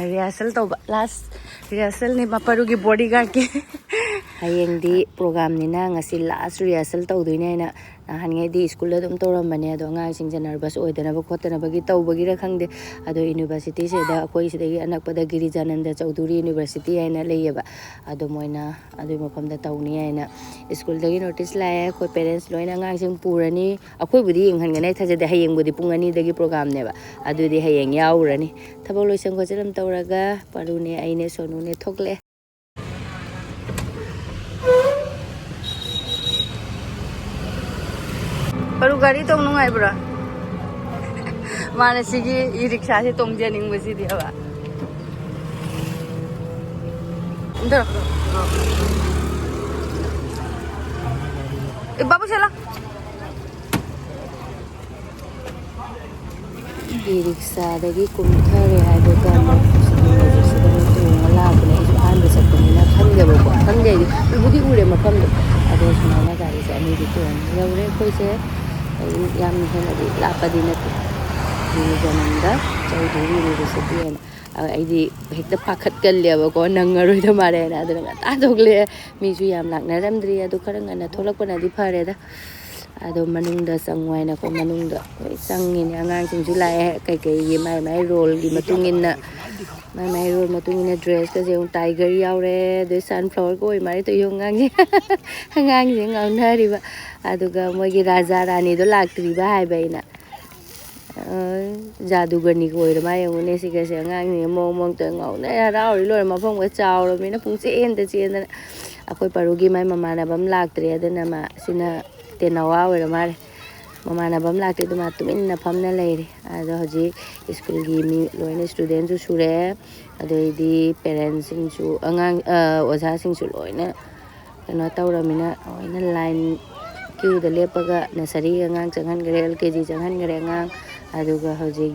rehearsal to last rehearsal ni maparugi bodyguard ke hayeng di program ni na ngasi last rehearsal to doine na han ngai di school dum toramane ado ngai sing nervous oidana ba khotana ba gi tawbagi ra khangde ado university se da koi se dagi anak pada Girijananda Chaudhuri University aina leyeba ado moina ado mapam da tawni aina school dagi notice lae koi parents loina ngai sing purani akoi budi inghan ngai thajade hayeng budi pungani dagi program ne ba ado di hayeng yaurani thabok loisang ko jelam tawraga parune aine sonu ne thokle Paru gari tong nungai bra mana sigi i-rickshaw se tong janing basi dia ba Ndar babu sala i-rickshaw dagi kumthare hai do ka mo sida to ngala bune isu an basa kumina khande ba ko khande budi ure mafam do ado suna gari se ani di to yaure koi se yam hena di lakpagi na Girijananda Chaudhuri University and I hit the packet gallia go nangaroi the marena ta dogle mi su yam lak na ramdri adu karang na tholak pana di phareda ado manung da sangwai na ko manung da sangin angang sing su lai kai kai gi mai role gi matungin na mai role matungin na dress ka jeung tiger yaure de sunflower ko mari to yung ngang ngang sing ngau na ri ba aduga mogi raja rani do laktri ba hai baina jadugarni ko ira mai ngone siga se ngang ni mong te ngau na rao ri lor ma phong ga chaw ro mina pung chen da akoi parugi mai mama na bam laktri adana ma sina tenawa ora mare mama na bam lakti duma tumin na phamna leire ado hoji school gi mi loine student su sure ado di parents sing su angang oja sing su loine kana tawramina oina line queue da lepaga nursery angang changhan gare LKG changhan gare angang aduga hoji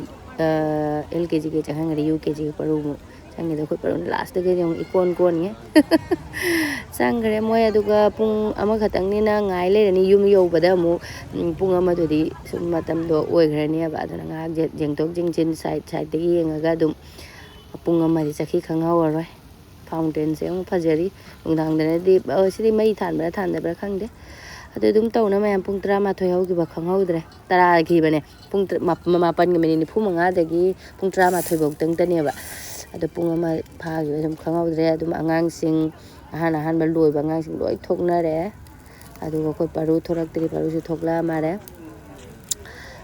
LKG ke changhan gare UKG paru changi da khoi paru last ge jong ikon kon nge sangre moy aduga pung ama khatang ni na ngai le ni yum yo bada mu pung ama do di sum matam do oi grani ba da nga jeng tok jing chin side de yenga ga dum pung ama di chakhi khanghaw roi fountain se ong phajari ungdang da di sidi mai than ba than da ba khangde adu dum taw na mayam pung 13 hau gi ba khanghaudre tara gi bane pung mapan gi meni phu manga dagi pung 13 bok tang tane ba adu pung ama pha gi dum khanghaudre adu angang sing han ba loi ba ngang sing loi thokna re adu ko paru thorak tri paru su thokla mare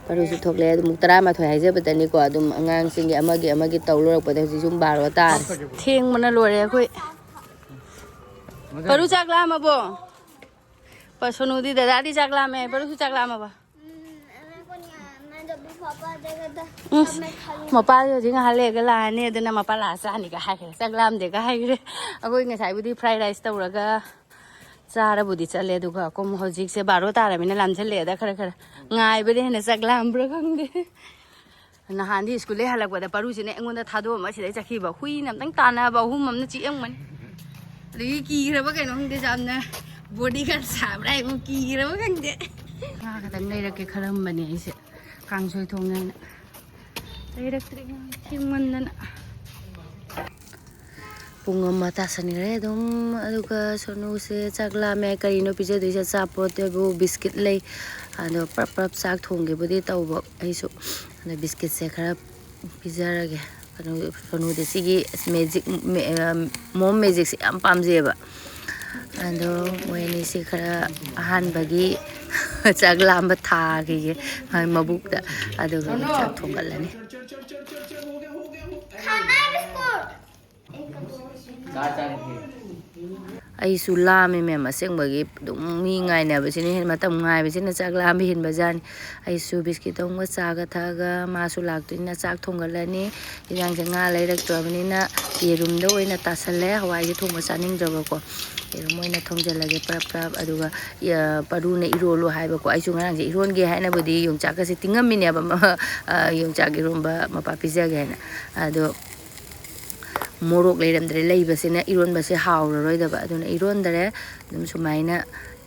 paru su thokle adu 13 hai je badani ko adu angang sing gi amagi tawlor pa da sum 12 ta theng mana lore koi paru chakla ma bo Pasunu di dada di chakla me paru su chakla ma ba mapa yo jing hale ga la ne de na mapa la sa ni ga hai chaklam de ga hai re agoi ngai sai budi fried rice tawraga chara budi chale du ga kom hojik se 12 tara mina lam chale da khara ngai bere ne chaklam bra khang de na han di school le halak ba da paru si ne engon da thado ma si dai chakhi ba hui nam tang ta na ba hum mam na chi ang man ri ki ra ba kai no hung de jam na bodyguard sab rai mo ki ra ba khang de ha ka tang nei ra ke kharam bani ai se kang soi thong ngai na dai rak tri thing man na pung ama ta sani re dum aduga sonu se chakla me kari no pije dui sa chapo te bu biscuit lei ado prap sak thong ge bodi taw ba ai su ado biscuit se khara pizza ge sonu de sigi magic mom magic se am pam je ba ado moi ni se khara han bagi chakla am tha ge mabuk da ado ga chak thong gal ni ai su la me maseng bagi dum mi ngai na besini hen matam ngai besini chak la mi hin bazan ai su biscuit tong wa cha ga tha ga ma su lak tu na chak thong gal ni yang ja nga lai rak to ni na ye room da oina ta sale hawai ji thong ma chaning jaba ko ye moi na thong jala ge prap aduga ya paru ne irolo hai ba ko ai su ngang je iron ge hai na bodi yong chak ka se tingam mi ne ba yong chak ge rom ba ma pa pizza ge na ado morok leiramdre leibasina iron base hawroi da ba aduna iron dare dum sumaina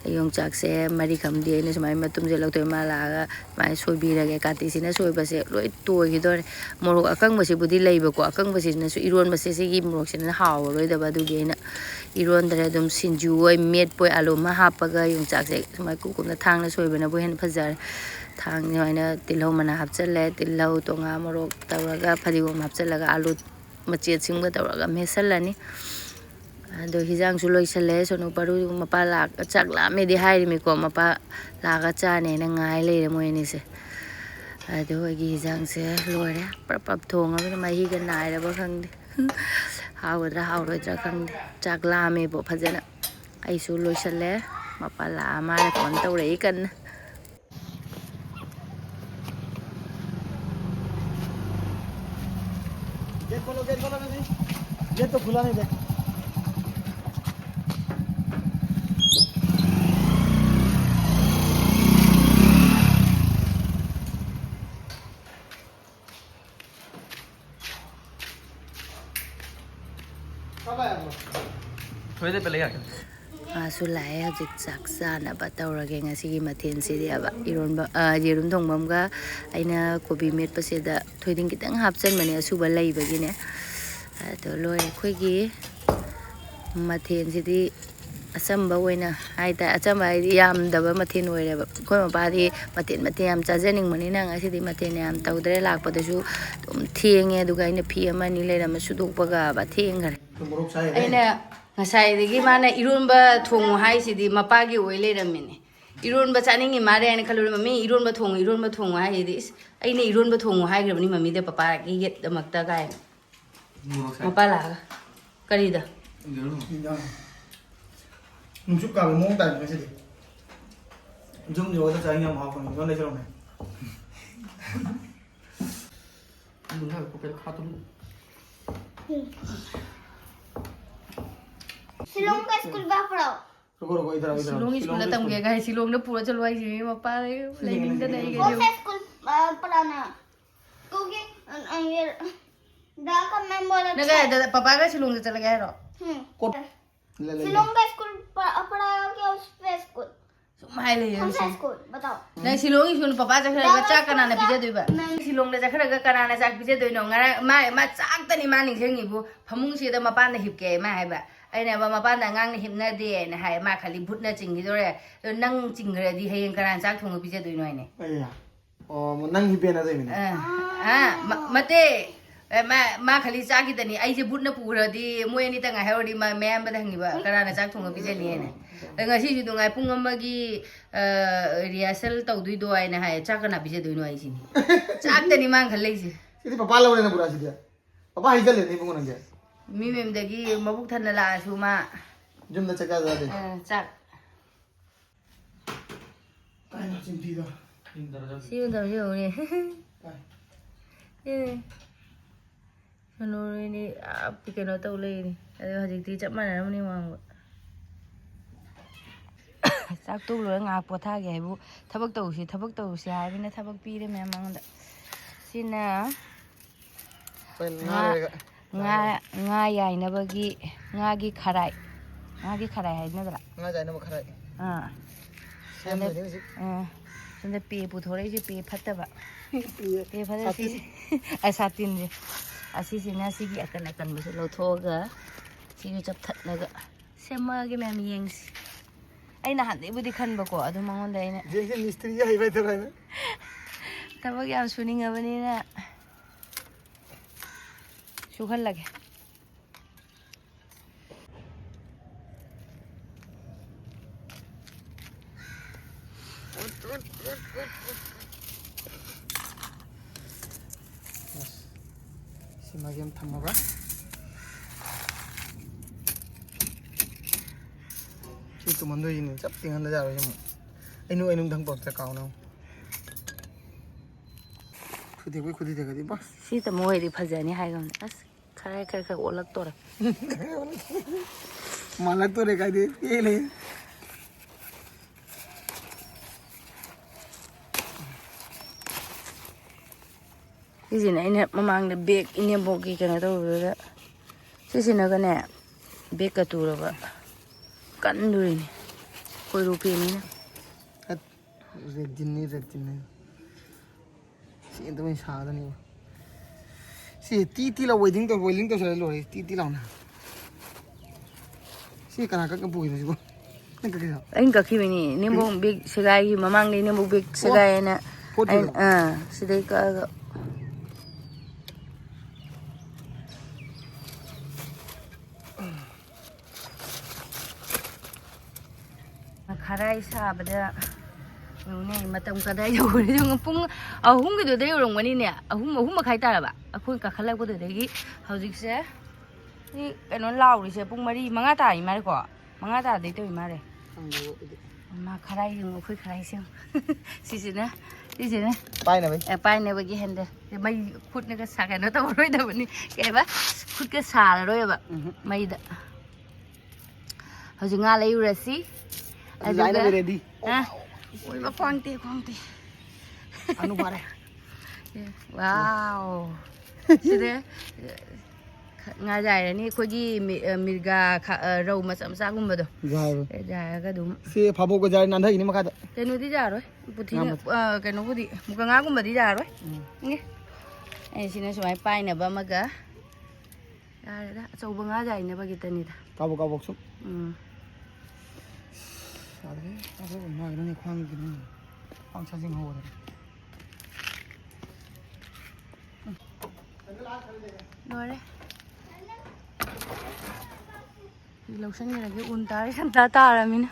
ꯌꯣꯡꯆꯥꯛꯁꯦ ꯃꯔꯤ ꯈꯝꯗꯤ ꯑꯩꯅ ꯁꯨꯃꯥꯏꯅ ꯃꯇꯨꯝꯁꯦ ꯂꯧꯊꯣꯛꯑꯦ ꯃꯥ ꯂꯥꯛꯑꯒ ꯁꯨꯃꯥꯏꯅ ꯁꯣꯏꯕꯤꯔꯒꯦ ꯀꯥꯇꯤꯁꯤꯅ ꯁꯣꯏꯕꯁꯦ ꯂꯣꯏ ꯇꯣꯏꯈꯤꯗꯣꯔꯦ ꯃꯣꯔꯣꯛ ꯑꯀꯪꯕꯁꯤꯕꯨꯗꯤ ꯂꯩꯕꯀꯣ ꯑꯀꯪꯕꯁꯤꯅꯁꯨ ꯏꯔꯣꯟꯕꯁꯦ ꯁꯤꯒꯤ ꯃꯣꯔꯣꯛꯁꯤꯅ ꯍꯥꯎꯔꯔꯣꯏꯗꯕ ꯑꯗꯨꯒꯤ ꯑꯩꯅ ꯏꯔꯣꯟꯗꯔꯦ ꯑꯗꯨꯝ ꯁꯤꯡꯖꯨ ꯑꯣꯏ ꯃꯦꯠꯄꯣꯏ ꯑꯥꯂꯨ ꯑꯃ ꯍꯥꯞꯄꯒ ꯌꯣꯡꯆꯥꯛꯁꯦ ꯁꯨꯃꯥꯏꯅ ꯀꯨꯞꯅ ꯊꯥꯡꯅ ꯁꯣꯏꯕꯅꯕꯨ ꯍꯦꯟꯅ ꯐꯖꯔꯦ ꯊꯥꯡ ꯁꯨꯃꯥꯏꯅ ꯇꯤꯜꯍꯧ ꯃꯅꯥ ꯍꯥꯞꯆꯜꯂꯦ ꯇꯤꯜꯍꯧ ꯇꯣꯉꯥ ꯃꯣꯔꯣꯛ ꯇꯧꯔꯒ ꯐꯗꯤꯒꯣꯝ ꯍꯥꯞꯆꯜꯂꯒ ꯑꯥꯂꯨ ꯃꯆꯦꯠꯁꯤꯡꯒ ꯇꯧꯔꯒ ꯃꯦꯠꯁꯜꯂꯅꯤ ꯑꯗꯣ ꯍꯤꯟꯖꯥꯡꯁꯨ ꯂꯣꯏꯁꯜꯂꯦ ꯁꯣꯅꯨ ꯄꯔꯨ ꯃꯄꯥ ꯆꯥꯛ ꯂꯥꯝꯃꯦꯗꯤ ꯍꯥꯏꯔꯤꯃꯤꯀꯣ ꯃꯄꯥ ꯂꯥꯛꯑꯒ ꯆꯥꯅꯦꯅ ꯉꯥꯏ ꯂꯩꯔꯦ ꯃꯣꯏ ꯑꯅꯤꯁꯦ ꯑꯗꯣ ꯑꯩꯒꯤ ꯍꯤꯟꯖꯥꯡꯁꯦ ꯂꯣꯏꯔꯦ ꯄ꯭ꯔꯞ ꯊꯣꯡꯉꯕꯅꯤꯅ ꯃꯍꯤꯒ ꯅꯥꯏꯔꯕ ꯈꯪꯗꯦ ꯍꯥꯎꯒꯗ꯭ꯔꯥ ꯍꯥꯎꯔꯣꯏꯗ꯭ꯔꯥ ꯈꯪꯗꯦ ꯆꯥꯛ ꯂꯥꯝꯃꯦꯕꯣ ꯐꯖꯅ ꯑꯩꯁꯨ ꯂꯣꯏꯁꯜꯂꯦ ꯃꯄꯥ ꯂꯥꯛꯑ ꯃꯥꯅ ꯐꯣꯟ ꯇꯧꯔꯛꯏ ꯀꯟꯅ गेट तो खुला नहीं थे कब आया वो थोड़ी देर पहले आया ꯃꯥꯁꯨ ꯂꯥꯛꯑꯦ ꯍꯧꯖꯤꯛ ꯆꯥꯛ ꯆꯥꯅꯕ ꯇꯧꯔꯒꯦ ꯉꯁꯤꯒꯤ ꯃꯊꯦꯜꯁꯤꯗꯤꯕ ꯏꯔꯣꯟꯕ ꯌꯦꯔꯨꯝ ꯊꯣꯡꯕ ꯑꯃꯒ ꯑꯩꯅ ꯀꯣꯕꯤ ꯃꯦꯠꯄꯁꯤꯗ ꯊꯣꯏꯗꯤꯡ ꯈꯤꯇꯪ ꯍꯥꯞꯆꯟꯕꯅꯦ ꯑꯁꯨꯕ ꯂꯩꯕꯒꯤꯅꯦ ꯑꯗꯣ ꯂꯣꯏꯔꯦ ꯑꯩꯈꯣꯏꯒꯤ ꯃꯊꯦꯜꯁꯤꯗꯤ ꯑꯆꯝꯕ ꯑꯣꯏꯅ ꯍꯥꯏꯇꯥꯔꯦ ꯑꯆꯝꯕ ꯍꯥꯏꯗꯤ ꯌꯥꯝꯗꯕ ꯃꯊꯦꯜ ꯑꯣꯏꯔꯦꯕ ꯑꯩꯈꯣꯏ ꯃꯄꯥꯗꯤ ꯃꯊꯦꯜ ꯌꯥꯝ ꯆꯥꯖꯅꯤꯡꯕꯅꯤꯅ ꯉꯁꯤꯗꯤ ꯃꯊꯦꯜ ꯌꯥꯝ ꯇꯧꯗ꯭ꯔꯦ ꯂꯥꯛꯄꯗꯁꯨ ꯑꯗꯨꯝ ꯊꯦꯡꯉꯦ ꯑꯗꯨꯒ ꯑꯩꯅ ꯐꯤ ꯑꯃ ꯑꯅꯤ ꯂꯩꯔꯝꯃ ꯁꯨꯗꯣꯛꯄꯒꯕ ꯊꯦꯡꯈꯔꯦ ꯑꯩꯅ ꯉꯁꯥꯏꯗꯒꯤ ꯃꯥꯅ ꯏꯔꯣꯟꯕ ꯊꯣꯡꯉꯨ ꯍꯥꯏꯁꯤꯗꯤ ꯃꯄꯥꯒꯤ ꯑꯣꯏ ꯂꯩꯔꯝꯃꯤꯅꯦ ꯏꯔꯣꯟꯕ ꯆꯥꯅꯤꯡꯉꯤ ꯃꯥꯜꯂꯦ ꯍꯥꯏꯅ ꯈꯜꯂꯨꯔꯦ ꯃꯃꯤ ꯏꯔꯣꯟꯕ ꯊꯣꯡꯉꯨ ꯍꯥꯏꯁꯤꯗꯤ ꯏꯁ ꯑꯩꯅ ꯏꯔꯣꯟꯕ ꯊꯣꯡꯉꯨ ꯍꯥꯏꯈ꯭ꯔꯕꯅꯤ ꯃꯃꯤꯗ ꯄꯄꯥꯒꯤꯗꯃꯛꯇ ꯀꯥꯏꯅ ꯃꯄꯥ ꯂꯥꯛꯑꯒ ꯀꯔꯤꯗ ꯅꯨꯡꯁꯨ ꯀꯥꯕ ꯃꯑꯣꯡ ꯇꯥꯏ ꯉꯁꯤꯗꯤ ꯖꯨꯝ ꯌꯧꯔꯒ ꯆꯥꯛ ꯌꯥꯝ ꯍꯥꯎꯐꯪꯉꯤ ꯏꯉꯣꯟ ꯂꯩꯖꯔꯝꯃꯦ शिलोंग का स्कूल कहाँ पढ़ा हो? रुको इधर आओ शिलोंग स्कूल में तम गए शिलोंग ने पूरा चलवाई जी पापा लाइनिंग तो नहीं कौन गए सा स्कूल पढ़ाना? क्योंकि ये दा का मैम बोला ना गए पापा का शिलोंग से चला गया रो शिलोंग का स्कूल पढ़ाया क्या उस पे स्कूल? माय ले कौन सा स्कूल बताओ? नहीं शिलोंग स्कूल पापा चखरगा चाक कनाना पिजे दोइबा शिलोंग ने चखरगा कनाना चाक पिजे दोइनो ngara ma चाक तनी मा निंगसेंगिबु फमुंग सिदा मपान न हिपके मा हाइबा अने बा मपान न ngang हिपना दे ने हाय मा खाली भुटना चिंगिदोरे नंग चिंगरदी हयें कनाना चाक थोंग पिजे दोइनो ने अय्या ओ नंग हिपेना दोइमिने मते मा खाली चाकी अꯩꯁꯦ ꯕꯨꯠꯅ ꯄꯨꯈ꯭ꯔꯗꯤ ꯃꯣꯏ ꯑꯅꯤ ꯇꯪ ꯉꯥꯏꯍꯧꯔꯗꯤ ꯃꯌꯥꯝꯕꯗ ꯍꯪꯉꯤꯕ ꯀꯅꯥꯅ ꯆꯥꯛ ꯊꯣꯡꯉ ꯄꯤꯖꯅꯤꯅ ꯉꯁꯤꯁꯨ ꯅꯨꯡꯉꯥꯏ ꯄꯨꯡ ꯑꯃꯒꯤ ꯔꯤꯍꯔꯁꯜ ꯇꯧꯗꯣꯏꯗꯣ ꯍꯥꯏꯅ ꯍꯥꯏ ꯆꯥꯛ ꯀꯅꯥ ꯄꯤꯖꯗꯣꯏꯅꯣ ꯑꯩꯁꯤꯅꯤ ꯆꯥꯛꯇꯅꯤ ꯃꯥꯡ ꯈꯜꯂꯩꯁꯦ सिदी पापा लवरेना पूरा सिदी पापा हिजल लेनी बुंगो नंगे ꯃꯤ ꯃꯦꯝꯗꯒꯤ ꯃꯕꯨꯛ ꯊꯟꯅ ꯂꯥꯛꯑꯁꯨ ꯃꯥ जुम द चका जादे ꯆꯥꯛ काय ना चिंतीदा ꯁꯤ ꯃꯇꯝꯁꯤ ꯌꯧꯅꯤ ꯁꯣꯅꯣꯔꯤꯅꯤ ꯀꯩꯅꯣ ꯇꯧ ꯂꯩꯅꯤ ꯑꯗꯣ ꯍꯧꯖꯤꯛꯇꯤ ꯆꯞ ꯃꯥꯟꯅꯔꯝꯅꯤ ꯋꯥꯡꯕ ꯆꯥꯛ ꯇꯣꯛ ꯂꯣꯏꯔ ꯉꯥꯏꯍꯥꯛ ꯄꯣꯊꯥꯒꯦ ꯍꯥꯏꯕꯨ ꯊꯕꯛ ꯇꯧꯔꯨꯁꯤ ꯍꯥꯏꯕꯅꯤꯅ ꯊꯕꯛ ꯄꯤꯔꯦ ꯃꯌꯥꯝ ꯃꯉꯣꯟꯗ ꯁꯤꯅ ꯉꯥ ꯌꯥꯏꯅꯕꯒꯤ ꯉꯥꯒꯤ ꯈꯔꯥꯏ ꯍꯥꯏꯅꯗ꯭ꯔꯥ nga जायना मखराय ꯁꯣꯝꯗ ꯄꯦ ꯄꯨꯊꯣꯔꯛꯏꯁꯦ ꯄꯦ ꯐꯠꯇꯕ ꯄꯦ ꯐꯠꯇꯕ ꯁꯤꯁꯦ ꯁꯥꯇꯤꯟꯁꯦ ꯑꯁꯤꯁꯤꯅ ꯁꯤꯒꯤ ꯑꯀꯟꯕꯁꯨ ꯂꯧꯊꯣꯛꯑꯒ ꯁꯤꯁꯨ ꯆꯞꯊꯠꯂꯒ ꯁꯦꯝꯃꯛꯑꯒꯦ ꯃꯌꯥꯝ ꯌꯦꯡꯁꯤ ꯑꯩ ꯅꯍꯥꯟꯗꯩꯕꯨꯗꯤ ꯈꯟꯕꯀꯣ ꯑꯗꯨ ꯃꯉꯣꯟꯗ ꯑꯩꯅ जेसे मिस्त्री हाइबाय थरायना ꯊꯕꯛ ꯌꯥꯝ ꯁꯨꯅꯤꯡꯉꯕꯅꯤꯅ ꯁꯨꯍꯜꯂꯒꯦ सिमागे हम थमगा सी तो मंदो यिने चप तिंगन जा रहे हम एनु धंग पक काउना खुदी देखा दी बस ꯁꯤ ꯇꯃꯣ ꯍꯣꯏꯗꯤ ꯐꯖꯅꯤ ꯍꯥꯏꯒꯝꯅꯦ ꯑꯁ ꯈꯔ ꯑꯣꯜꯂꯛꯇꯣꯔꯦ मालक तो रे कायदे ये ले ꯁꯤꯁꯤꯅ ꯑꯩꯅ ꯃꯃꯥꯡꯗ ꯕꯦꯒ ꯏꯅꯦꯝꯕꯣꯛꯀꯤ ꯀꯩꯅꯣ ꯇꯧꯕꯗꯨꯗ ꯁꯤꯁꯤꯅꯒꯅꯦ ꯕꯦꯒꯀ ꯇꯨꯔꯕ ꯀꯟꯗꯣꯔꯤꯅꯤ khoi ru ni red din si ento mai sa da ni si ti la waiting to sa lo ti la na si kana ka bu ni ko anh cả khi mình niêm bông big segai mà mang đi niêm bông big segai nè anh sẽ cái kharadi sabada này mà tông cái đấy rồi nhưng phung húng cái đồ đấy rồi cái này húng mà khai ta là bạn khôi cả khai lại cái đồ đấy hầu dịch sẽ cái nó lau thì sẽ phung mà đi mang ta mà có mang ta đấy tôi mà đấy mà kharadi đừng khôi kharadi xem xí nè pai này pai này với cái hand đấy mày khut cái sạc cái nó tao rồi đâu vậy cái bác khut cái sà rồi bạn mày đã hầu dịch nga lấy rồi xí design ready ôi mà quăng tê anu pare wow thế đấy nga dài này khôi gì mirga rau mà sắm sang cũng được dài cái đúng si phabo ko dài nan thai ni makada cái nó đi ra rồi bút thì cái nó bút thì một cái ngã cũng mà đi ra rồi nghe anh xin nói số pai này ba mà cả ra đó sâu bằng ngã dài này ba cái tên này ka bok sum 아주 막 이런 광기는 광 차징 하고 rồi đấy lộc xanh này là cái un tá khăn ta là mình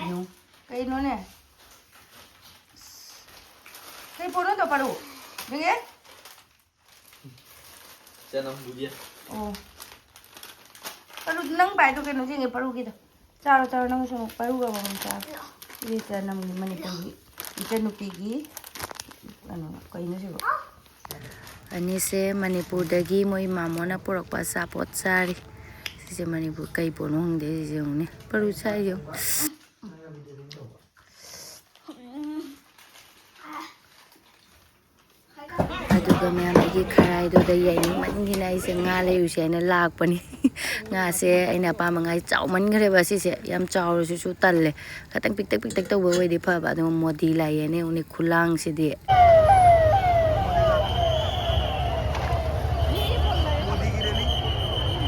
nhiều cây nó nè cây phố nó đâu đủ được nghe chân nó bùi ồ paru nang bai to kenu jinge paru gitu charo nang so paru ga bang cha ini ta nam mani pagi ikan upigi ano kai no sigo ani se manipur dagi moi mamona porak pa sapot sari se manipur kai ponong de jong ne paru chai jong aduga mya magi kharai do da yai ni man gi nai se nga le yu se na lak pani nga se aina pa ma ngai chau man gre ba si se yam chau ro su tan le khatang pik tak to we di pha ba do modi lai ne uni khulang si di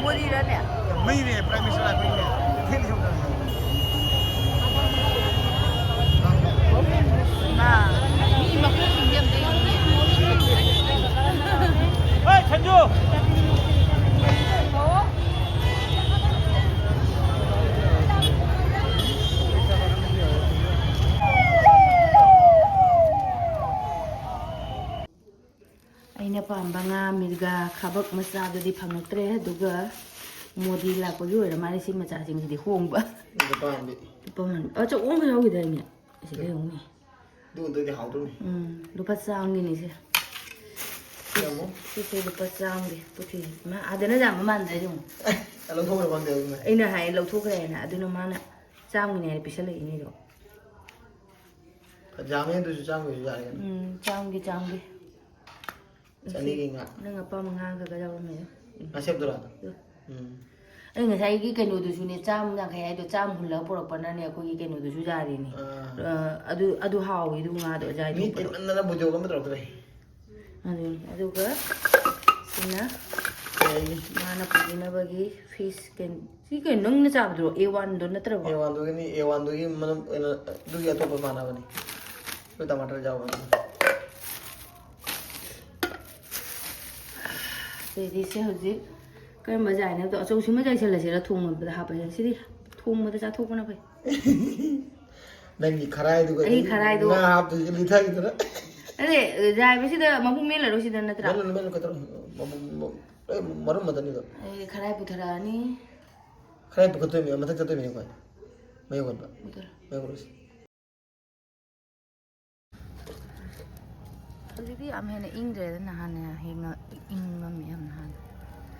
modi ra ne mai ne prime minister la mai ne na ni ma ko yam de oi chanju aina pamba nga mirga khabak macha dodi fangaktre duga modi lakpagi ora mari si macha sing di hongba paman cho ong ga yawi dai ne si le ong ni du de hao du ni lupa sang ni se si lupa sang di puthi ma adana jam man dai jong alo thong ban de aina hai lo thu kre na aduna mana sang ni ne pisal ni do jamin du chang wi ya chang gi chani gi nga nang apa mangang ka ga me asep dura anh người thấy cái nồi tôi xuống chăm rằng cái tôi chăm hùn lỡ bỏ bắn này có cái nồi tôi xuống ra đi nè adu hào itu ngah tu aja ni nana bojo kamu terus deh adu ke sini mana pergi na bagi fish kan si kan nung na sabi tu A1 do na terus A1 ini mana du ya tu mana bani tu tomato jauh jadi saya harus cái mà dài này tụi chúng mới dài sẽ là thùng mà học phải xí đi thùng mà ta thùng nó phải này kharai du cái kharai du na học từ cái thay đó đấy dài với xí đó mà không biết là đâu xí đó nó tra mana kata marum mata ni do kharai putra ni kharai begitu ya mata jatuh ni kau mayu kan pak mayu terus jadi dia am hena ingre na hana hinga ingam yam hana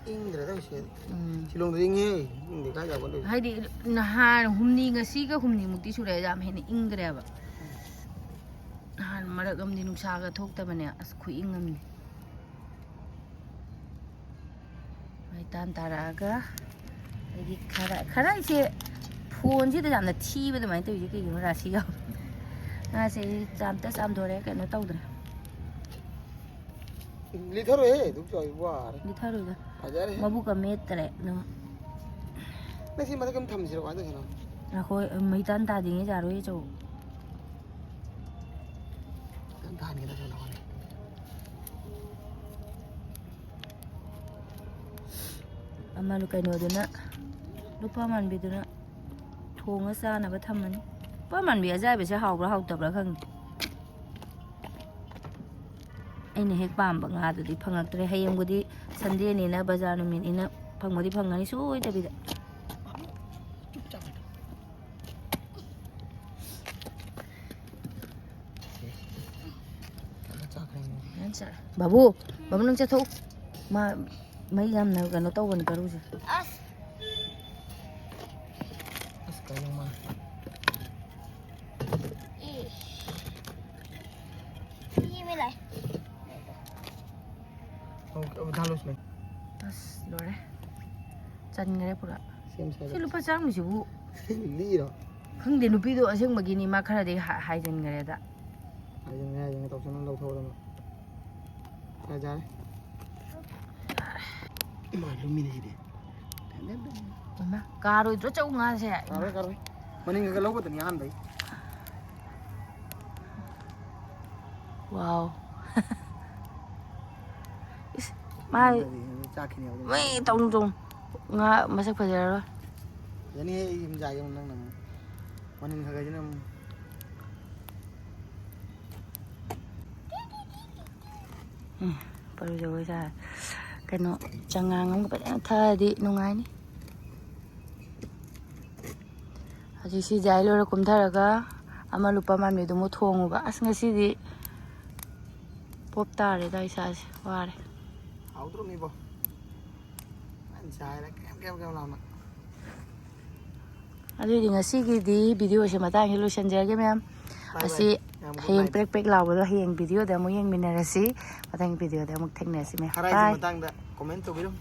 ingre dah sih silong tu inghe ingre kaya jauh kan hai di nahan humni ngasi ka humni mukti sure jam hena ingre ba nahan maragam di nuksa ka thok ta bane as khu ingam ni mai tan taraga ꯑꯗꯒꯤ ꯈꯔꯥꯏꯁꯦ ꯐꯣꯟꯁꯤꯗ ꯌꯥꯝꯅ ꯊꯤꯕ ꯑꯗꯨꯃꯥꯏꯅ ꯇꯧꯔꯤꯁꯦ ꯀꯩꯒꯤꯅꯣ ꯔꯥꯁꯤ ꯌꯥꯎ ꯉꯥꯁꯦ ꯆꯥꯝꯇ ꯆꯥꯝꯊꯣꯔꯦ ꯀꯩꯅꯣ ꯇꯧꯗ꯭ꯔꯦ ꯂꯤꯊꯔꯣꯏꯍꯦ ꯗꯨꯛ ꯆꯥꯎꯏ ꯋꯥꯔꯦ ꯂꯤꯊꯔꯣꯏꯗ ꯐꯖꯔꯦ ꯃꯕꯨꯛꯀ ꯃꯦꯠꯇꯔꯦ ꯑꯗꯨꯝ ꯅꯪꯁꯤ ꯃꯊꯛ ꯑꯃ ꯊꯝꯁꯤꯔꯣ ꯀꯃꯥꯏꯅ ꯇꯧꯁꯤꯅꯣ ꯑꯩꯈꯣꯏ ꯃꯩꯇꯥꯟ ꯇꯥꯗꯤꯉꯩ ꯆꯥꯔꯣꯏ ꯑꯆꯧ ꯑꯃ ꯀꯩꯅꯣꯗꯨꯅ ꯂꯨꯄꯥ ꯃꯥꯟꯕꯤꯗꯨꯅ ꯊꯣꯡꯉ ꯆꯥꯅꯕ ꯊꯝꯃꯅꯤ ꯂꯨꯄꯥ ꯃꯥꯟꯕꯤ ꯑꯖꯥꯏꯕꯁꯦ ꯍꯥꯎꯕ꯭ꯔꯥ ꯍꯥꯎꯇꯕ꯭ꯔꯥ ꯈꯪꯗꯦ ꯑꯩꯅ ꯍꯦꯛ ꯄꯥꯝꯕ ꯉꯥꯗꯨꯗꯤ ꯐꯪꯉꯛꯇ꯭ꯔꯦ ꯍꯌꯦꯡꯕꯨꯗꯤ ꯁꯟꯗꯦꯅꯤꯅ ꯕꯖꯥꯔ ꯅꯨꯃꯤꯠꯅꯤꯅ ꯐꯪꯕꯗꯤ ꯐꯪꯒꯅꯤ ꯁꯣꯏꯗꯕꯤꯗ ꯕꯥꯕꯨ ꯅꯪ ꯆꯠꯊꯣꯛ ꯃꯩ ꯌꯥꯝꯅ ꯀꯩꯅꯣ ꯇꯧꯕꯅꯤ ꯀꯔꯨꯁꯦ ꯀꯩꯅꯣ ꯑꯁ ꯂꯣꯏꯔꯦ ꯆꯟꯈ꯭ꯔꯦ ꯄꯨꯔꯥ ꯁꯤ ꯂꯨꯄꯥ ꯆꯥꯝꯃꯁꯤꯕꯨ ꯂꯤꯔꯣ ꯈꯪꯗꯦ ꯅꯨꯄꯤꯗꯣ ꯑꯁꯦꯡꯕꯒꯤꯅꯤ ꯃꯥ ꯈꯔꯗꯤ ꯍꯥꯏꯖꯤꯟꯈ꯭ꯔꯦꯗ ꯍꯥꯏꯖꯤꯟꯈ꯭ꯔꯦ ꯇꯧꯁꯟꯅ ꯂꯧꯊꯣꯛꯑꯗꯅ ꯐꯖꯔꯦ ꯏꯃꯥ ꯂꯨꯃꯤꯟꯅꯁꯤꯗꯤ ꯏꯃꯥ ꯀꯥꯔꯣꯏꯗ꯭ꯔꯣ ꯆꯧ ꯉꯥꯁꯦ ꯀꯥꯔꯣꯏ ꯃꯅꯤꯡꯒ ꯂꯧꯒꯗꯅꯤ ꯑꯍꯥꯟꯕꯩ ꯋꯥꯎ ꯃꯩ ꯇꯧ ꯉꯥ ꯃꯁꯛ ꯐꯖꯔꯔꯣꯏ ꯐꯖꯅꯤ ꯑꯩ ꯌꯨꯝ ꯆꯥꯒꯦ ꯅꯪꯅ ꯑꯃꯨꯛ ꯃꯅꯤꯡ ꯈꯒꯁꯤꯅ ꯑꯃꯨꯛ ꯄꯔꯨ ꯖꯒꯣꯏ ꯁꯥꯔꯦ ꯀꯩꯅꯣ ꯆꯉꯥꯡ ꯑꯃꯒ ꯐꯖꯅ ꯊꯛꯑꯗꯤ ꯅꯨꯡꯉꯥꯏꯅꯤ ꯍꯧꯖꯤꯛ ꯁꯤ ꯖꯥꯏ ꯂꯣꯏꯔ ꯀꯨꯝꯊꯔꯒ ꯑꯃ ꯂꯨꯄꯥ ꯃꯥꯟꯕꯤꯗꯨ ꯑꯃꯨꯛ ꯊꯣꯡꯉꯨꯕ ꯑꯁ ꯉꯁꯤꯗꯤ ꯄꯣꯞ ꯇꯥꯔꯦꯗ ꯏꯁꯥꯁꯦ ꯋꯥꯔꯦ ꯍꯥꯎꯗ꯭ꯔꯣꯃꯤꯕꯣ ꯆꯥꯏꯔꯦ ꯀꯦꯝ ꯂꯥꯎꯅ ꯑꯗꯨꯏꯗꯤ ꯉꯁꯤꯒꯤꯗꯤ ꯚꯤꯗꯤꯑꯣꯁꯦ ꯃꯇꯥꯡꯁꯤ ꯂꯣꯏꯁꯤꯟꯖꯔꯒꯦ ꯃꯌꯥꯝ ꯑꯁꯤ ꯍꯌꯦꯡ ꯄ꯭ꯔꯦꯛ ꯄ꯭ꯔꯦꯛ ꯂꯥꯎꯕꯗꯣ ꯍꯌꯦꯡ ꯚꯤꯗꯤꯑꯣꯗ ꯑꯃꯨꯛ ꯌꯦꯡꯃꯤꯟꯅꯔꯁꯤ ꯃꯊꯪ ꯚꯤꯗꯤꯑꯣꯗ ꯑꯃꯨꯛ ꯊꯦꯡꯅꯔꯁꯤ ꯃꯌꯥꯝ ꯈꯔꯥꯏꯒꯤ ꯃꯇꯥꯡꯗ ꯀꯣꯃꯦꯟ ꯇꯧꯕꯤꯔꯝꯃꯨ